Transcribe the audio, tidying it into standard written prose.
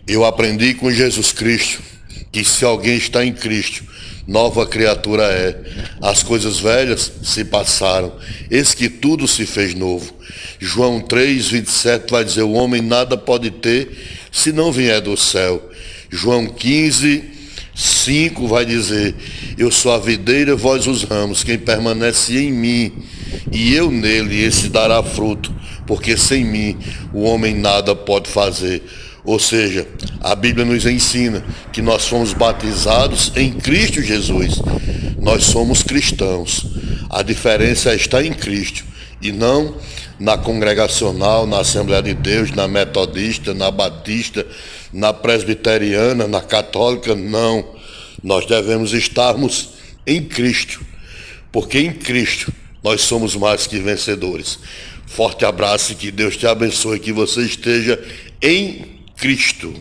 Eu aprendi com Jesus Cristo que se alguém está em Cristo, nova criatura é. As coisas velhas se passaram, eis que tudo se fez novo. João 3:27 vai dizer: o homem nada pode ter se não vier do céu. João 15:5 vai dizer: eu sou a videira, vós os ramos, quem permanece em mim e eu nele, esse dará fruto, porque sem mim o homem nada pode fazer. Ou seja, a Bíblia nos ensina que nós fomos batizados em Cristo Jesus. Nós somos cristãos. A diferença é estar em Cristo e não na congregacional, na Assembleia de Deus, na metodista, na batista, na presbiteriana, na católica. Não. Nós devemos estarmos em Cristo, porque em Cristo nós somos mais que vencedores. Forte abraço e que Deus te abençoe, que você esteja em Cristo.